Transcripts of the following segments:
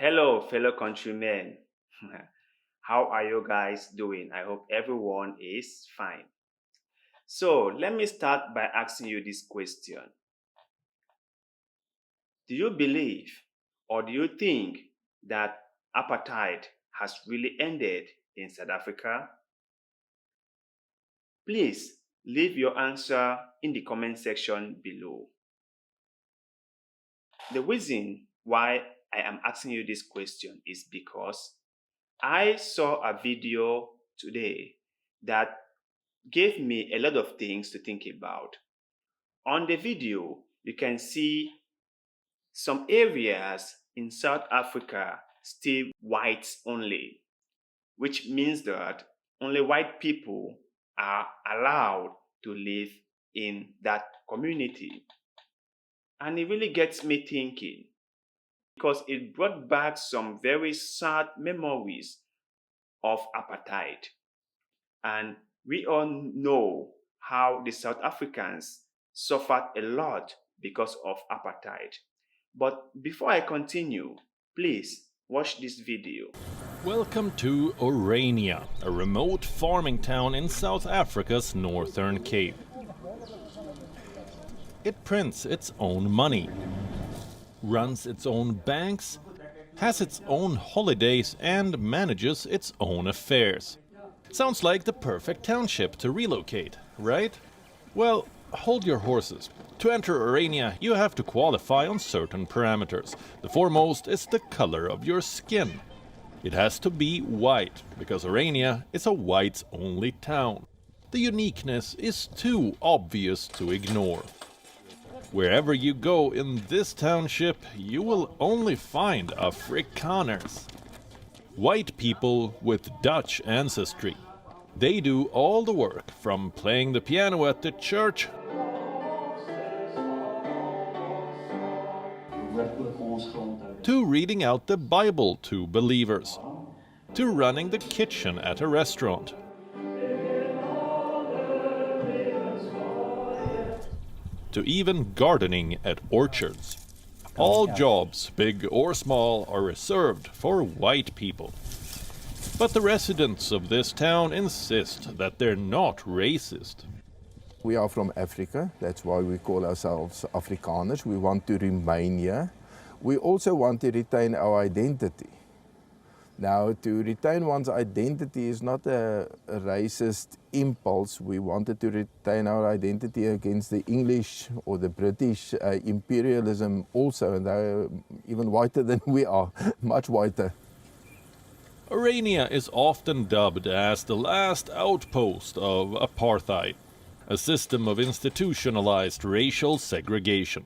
Hello, fellow countrymen. How are you guys doing? I hope everyone is fine. So, let me start by asking you this question. Do you believe or do you think that apartheid has really ended in South Africa? Please leave your answer in the comment section below. The reason why I am asking you this question is because I saw a video today that gave me a lot of things to think about. On the video, you can see some areas in South Africa still whites only, which means that only white people are allowed to live in that community. And it really gets me thinking because it brought back some very sad memories of apartheid. And we all know how the South Africans suffered a lot because of apartheid. But before I continue, please watch this video. Welcome to Orania, a remote farming town in South Africa's Northern Cape. It prints its own money, runs its own banks, has its own holidays and manages its own affairs. Sounds like the perfect township to relocate, right? Well, hold your horses. To enter Orania, you have to qualify on certain parameters. The foremost is the color of your skin. It has to be white, because Orania is a whites-only town. The uniqueness is too obvious to ignore. Wherever you go in this township, you will only find Afrikaners. White people with Dutch ancestry. They do all the work, from playing the piano at the church to reading out the Bible to believers, to running the kitchen at a restaurant. To even gardening at orchards. All jobs, big or small, are reserved for white people. But the residents of this town insist that they're not racist. We are from Africa, that's why we call ourselves Afrikaners. We want to remain here. We also want to retain our identity. Now, to retain one's identity is not a racist impulse. We wanted to retain our identity against the English or the British imperialism also, and they're even whiter than we are, much whiter. Orania is often dubbed as the last outpost of apartheid, a system of institutionalized racial segregation.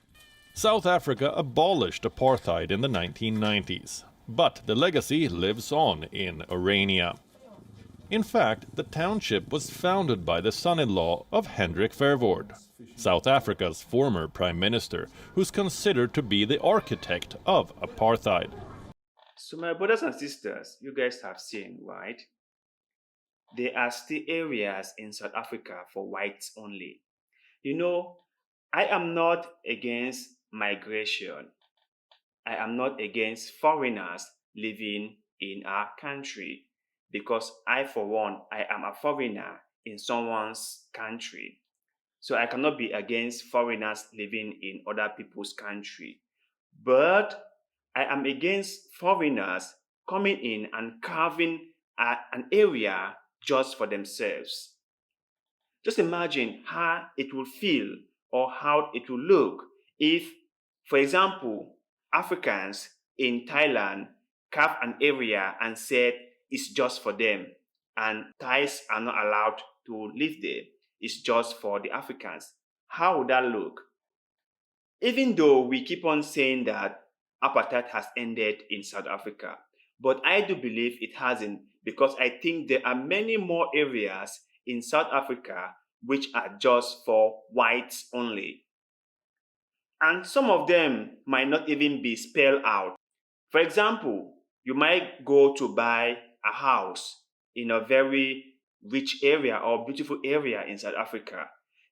South Africa abolished apartheid in the 1990s. But the legacy lives on in Orania. In fact, the township was founded by the son-in-law of Hendrik Verwoerd, South Africa's former prime minister, who's considered to be the architect of apartheid. So, my brothers and sisters, you guys have seen, right? There are still areas in South Africa for whites only. You know, I am not against migration. I am not against foreigners living in our country because I, for one, I am a foreigner in someone's country. So I cannot be against foreigners living in other people's country. But I am against foreigners coming in and carving an area just for themselves. Just imagine how it will feel or how it will look if, for example, Africans in Thailand carve an area and said it's just for them, and Thais are not allowed to live there. It's just for the Africans. How would that look? Even though we keep on saying that apartheid has ended in South Africa, but I do believe it hasn't because I think there are many more areas in South Africa which are just for whites only. And some of them might not even be spelled out. For example, you might go to buy a house in a very rich area or beautiful area in South Africa.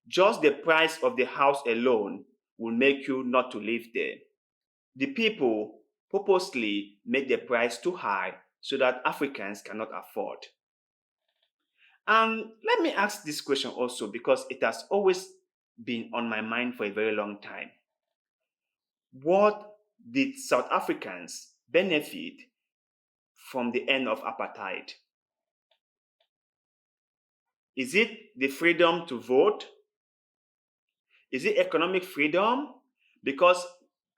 Just the price of the house alone will make you not to live there. The people purposely make the price too high so that Africans cannot afford. And let me ask this question also because it has always been on my mind for a very long time. What did South Africans benefit from the end of apartheid? Is it the freedom to vote? Is it economic freedom? Because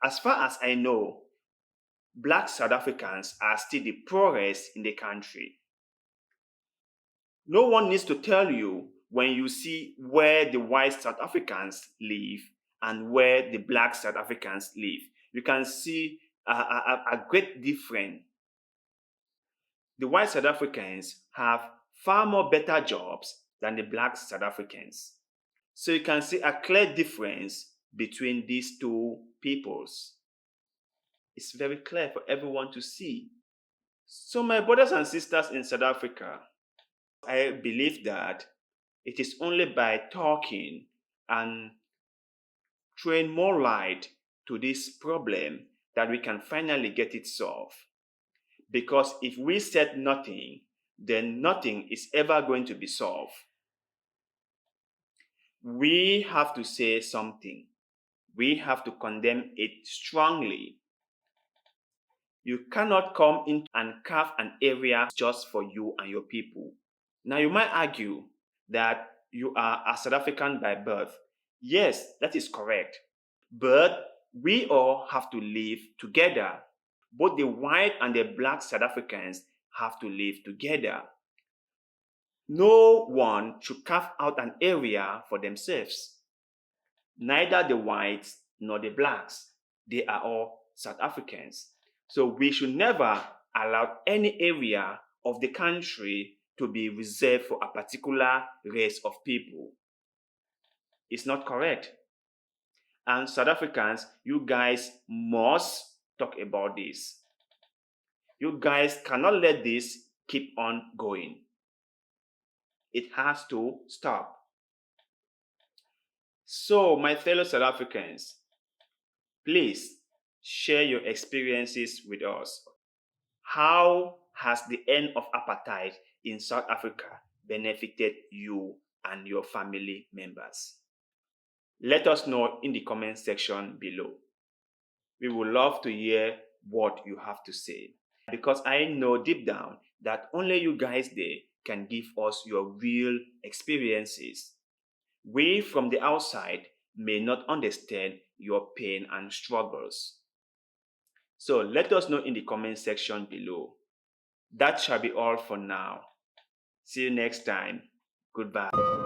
as far as I know, Black South Africans are still the poorest in the country. No one needs to tell you when you see where the white South Africans live and where the Black South Africans live. You can see a great difference. The white South Africans have far more better jobs than the Black South Africans. So you can see a clear difference between these two peoples. It's very clear for everyone to see. So, my brothers and sisters in South Africa, I believe that it is only by talking and throwing more light to this problem that we can finally get it solved. Because if we said nothing, then nothing is ever going to be solved. We have to say something. We have to condemn it strongly. You cannot come in and carve an area just for you and your people. Now, you might argue that you are a South African by birth. Yes, that is correct. But we all have to live together. Both the white and the Black South Africans have to live together. No one should carve out an area for themselves. Neither the whites nor the blacks. They are all South Africans. So we should never allow any area of the country to be reserved for a particular race of people. It's not correct. And South Africans, you guys must talk about this. You guys cannot let this keep on going. It has to stop. So, my fellow South Africans, please share your experiences with us. How has the end of apartheid in South Africa benefited you and your family members? Let us know in the comment section below. We would love to hear what you have to say because I know deep down that only you guys there can give us your real experiences. We from the outside may not understand your pain and struggles. So let us know in the comment section below. That shall be all for now. See you next time. Goodbye.